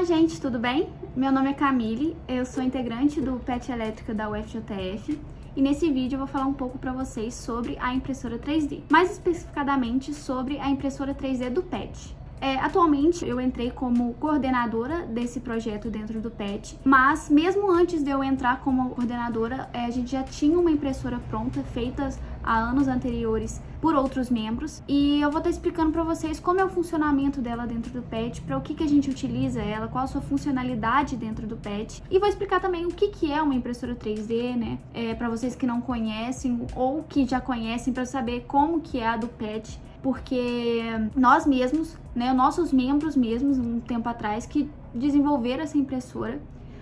gente, tudo bem? Meu nome é Camille, eu sou integrante do PET Elétrica da UFJF e nesse vídeo eu vou falar um pouco para vocês sobre a impressora 3D, mais especificadamente sobre a impressora 3D do PET. Atualmente eu entrei como coordenadora desse projeto dentro do PET, mas mesmo antes de eu entrar como coordenadora, a gente já tinha uma impressora pronta, feita há anos anteriores por outros membros, e eu vou estar explicando para vocês como é o funcionamento dela dentro do PET, para o que a gente utiliza ela, qual a sua funcionalidade dentro do PET, e vou explicar também o que é uma impressora 3D, né, para vocês que não conhecem ou que já conhecem, para saber como que é a do PET, porque nós mesmos, né, nossos membros mesmos, um tempo atrás, que desenvolveram essa impressora.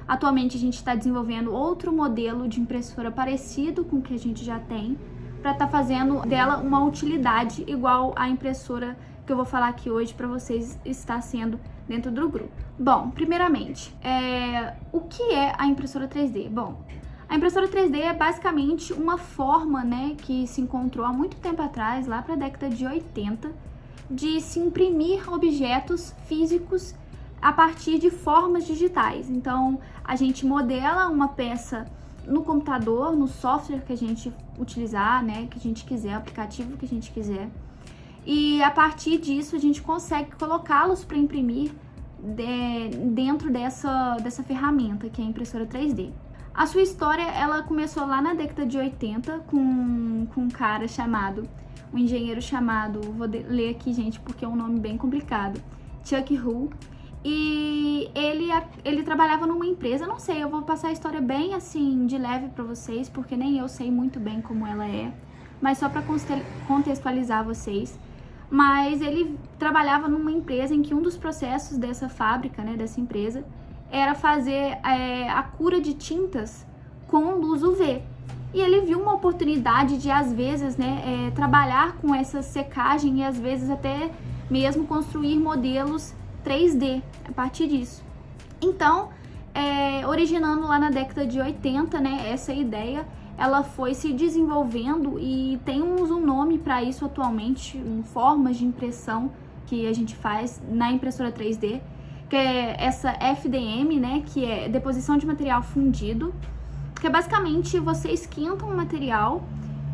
Atualmente a gente está desenvolvendo outro modelo de impressora parecido com o que a gente já tem, para estar fazendo dela uma utilidade igual à impressora que eu vou falar aqui hoje para vocês está sendo dentro do grupo. Bom, primeiramente, o que é a impressora 3D? Bom, a impressora 3D é basicamente uma forma, né, que se encontrou há muito tempo atrás, lá para a década de 80, de se imprimir objetos físicos a partir de formas digitais. Então, a gente modela uma peça no computador, no software que a gente utilizar, né, que a gente quiser, o aplicativo que a gente quiser, e a partir disso a gente consegue colocá-los para imprimir dentro dessa ferramenta que é a impressora 3D. A sua história, ela começou lá na década de 80 com um cara chamado, um engenheiro chamado, vou ler aqui, gente, porque é um nome bem complicado, Chuck Hull. E ele trabalhava numa empresa, não sei, eu vou passar a história bem assim de leve para vocês, porque nem eu sei muito bem como ela é, mas só para contextualizar vocês. Mas ele trabalhava numa empresa em que um dos processos dessa fábrica, né, dessa empresa, era fazer a cura de tintas com luz UV. E ele viu uma oportunidade de, às vezes, né, trabalhar com essa secagem e, às vezes, até mesmo construir modelos 3D a partir disso. Então, originando lá na década de 80, né, essa ideia, ela foi se desenvolvendo e temos um nome para isso atualmente, formas de impressão que a gente faz na impressora 3D, que é essa FDM, né, que é deposição de material fundido, que é basicamente você esquenta um material,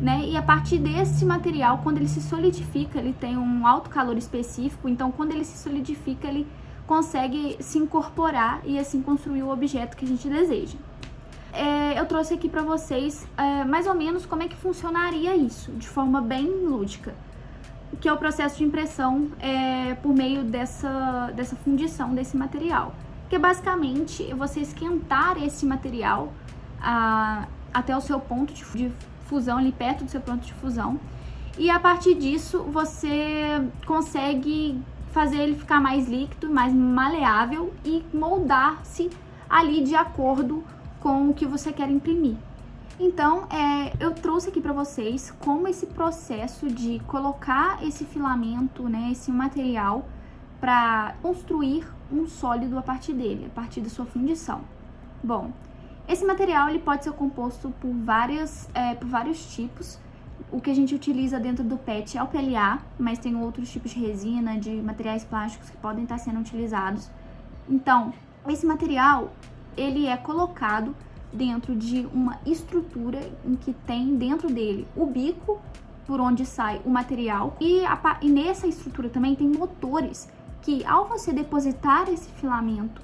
né, e a partir desse material, quando ele se solidifica, ele tem um alto calor específico, então quando ele se solidifica, ele consegue se incorporar e assim construir o objeto que a gente deseja. Eu trouxe aqui para vocês mais ou menos como é que funcionaria isso, de forma bem lúdica, que é o processo de impressão por meio dessa fundição desse material, que é basicamente você esquentar esse material até o seu ponto de fusão, ali perto do seu ponto de fusão, e a partir disso você consegue fazer ele ficar mais líquido, mais maleável e moldar-se ali de acordo com o que você quer imprimir. Então, eu trouxe aqui para vocês como esse processo de colocar esse filamento, né, esse material, para construir um sólido a partir dele, a partir da sua fundição. Bom, esse material ele pode ser composto por vários tipos. O que a gente utiliza dentro do PET é o PLA, mas tem outros tipos de resina, de materiais plásticos que podem estar sendo utilizados. Então, esse material ele é colocado dentro de uma estrutura em que tem dentro dele o bico por onde sai o material e nessa estrutura também tem motores que, ao você depositar esse filamento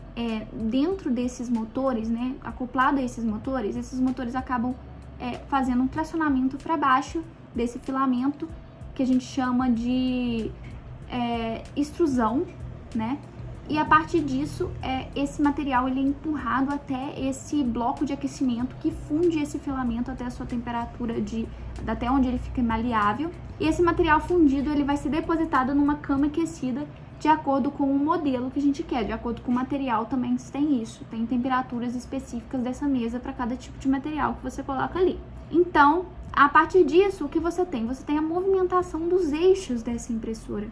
dentro desses motores, né, acoplado a esses motores acabam fazendo um tracionamento para baixo desse filamento, que a gente chama de extrusão, né? E a partir disso, esse material ele é empurrado até esse bloco de aquecimento que funde esse filamento até a sua temperatura até onde ele fica maleável. E esse material fundido ele vai ser depositado numa cama aquecida de acordo com o modelo que a gente quer, de acordo com o material também tem isso, tem temperaturas específicas dessa mesa para cada tipo de material que você coloca ali. Então, a partir disso, o que você tem? Você tem a movimentação dos eixos dessa impressora,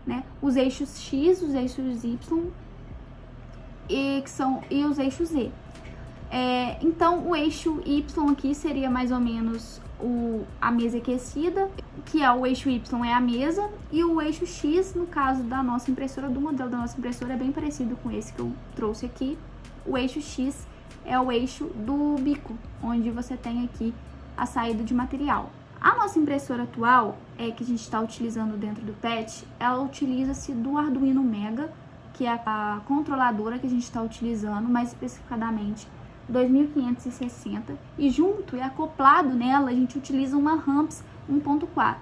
né? Os eixos X, os eixos Y e os eixos Z. Então, o eixo Y aqui seria mais ou menos a mesa aquecida, que é o eixo Y é a mesa, e o eixo X, no caso da nossa impressora, do modelo da nossa impressora, é bem parecido com esse que eu trouxe aqui. O eixo X é o eixo do bico, onde você tem aqui a saída de material. A nossa impressora atual, que a gente está utilizando dentro do PET, ela utiliza-se do Arduino Mega, que é a controladora que a gente está utilizando, mais especificadamente 2560, e junto e acoplado nela a gente utiliza uma Ramps 1.4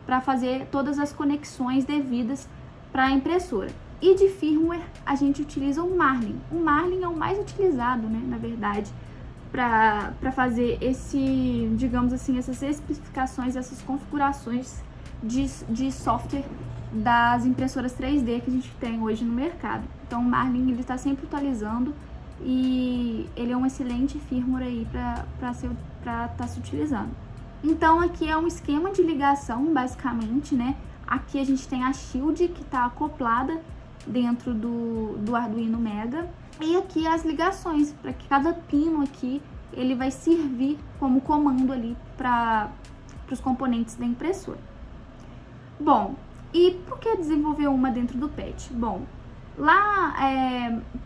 para fazer todas as conexões devidas para a impressora. E de firmware a gente utiliza o Marlin. O Marlin é o mais utilizado, né, na verdade, para fazer digamos assim, essas especificações, essas configurações de software das impressoras 3D que a gente tem hoje no mercado. Então o Marlin ele está sempre atualizando e ele é um excelente firmware aí para estar se utilizando. Então aqui é um esquema de ligação, basicamente, né? Aqui a gente tem a Shield que está acoplada dentro do Arduino Mega, e aqui as ligações, para que cada pino aqui ele vai servir como comando ali para os componentes da impressora. Bom, e por que desenvolver uma dentro do PET? Bom, lá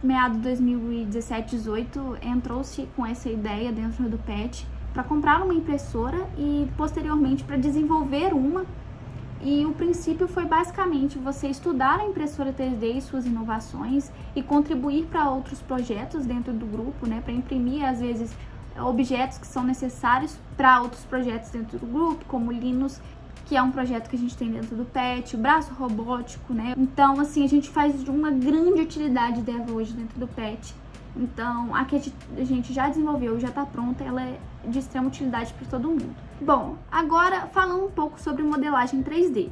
meados de 2017, 2018, entrou-se com essa ideia dentro do PET para comprar uma impressora e posteriormente para desenvolver uma. E o princípio foi basicamente você estudar a impressora 3D e suas inovações e contribuir para outros projetos dentro do grupo, né, para imprimir às vezes objetos que são necessários para outros projetos dentro do grupo, como o Linus, que é um projeto que a gente tem dentro do PET, o braço robótico, né? Então, assim, a gente faz uma grande utilidade dela hoje dentro do PET. Então, a que a gente já desenvolveu, já está pronta, ela é de extrema utilidade para todo mundo. Bom, agora falando um pouco sobre modelagem 3D.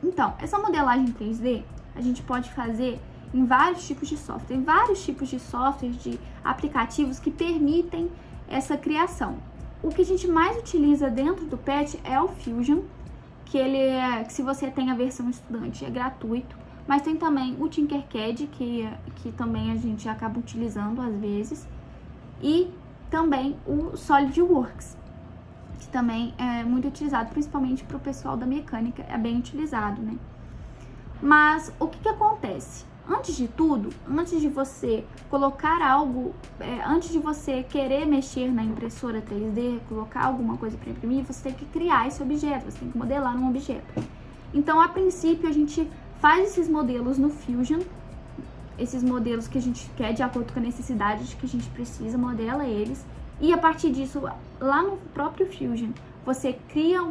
Então, essa modelagem 3D a gente pode fazer em vários tipos de software. Tem vários tipos de software, de aplicativos que permitem essa criação. O que a gente mais utiliza dentro do PET é o Fusion, que se você tem a versão estudante, é gratuito. Mas tem também o Tinkercad, que também a gente acaba utilizando às vezes. E também o SolidWorks, que também é muito utilizado, principalmente para o pessoal da mecânica, é bem utilizado, né? Mas o que acontece? Antes de tudo, antes de você colocar algo, antes de você querer mexer na impressora 3D, colocar alguma coisa para imprimir, você tem que criar esse objeto, você tem que modelar um objeto. Então, a princípio, a gente faz esses modelos no Fusion, esses modelos que a gente quer de acordo com a necessidade que a gente precisa, modela eles, e a partir disso, lá no próprio Fusion, você cria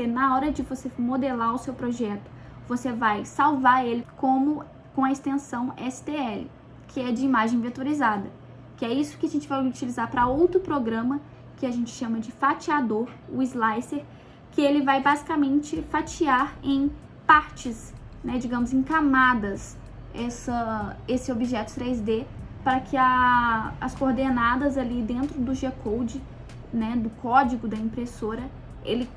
na hora de você modelar o seu projeto, você vai salvar ele com a extensão STL, que é de imagem vetorizada, que é isso que a gente vai utilizar para outro programa que a gente chama de fatiador, o Slicer, que ele vai basicamente fatiar em partes, né, digamos, em camadas, esse objeto 3D, para que as coordenadas ali dentro do G-Code, né, do código da impressora, ele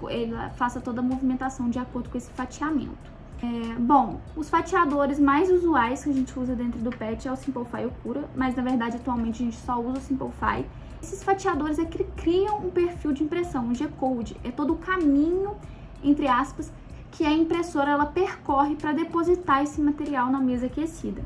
faça toda a movimentação de acordo com esse fatiamento. Bom, os fatiadores mais usuais que a gente usa dentro do PET é o Simplify e o Cura, mas na verdade atualmente a gente só usa o Simplify. Esses fatiadores é que criam um perfil de impressão, um G-Code, é todo o caminho, entre aspas, que a impressora ela percorre para depositar esse material na mesa aquecida.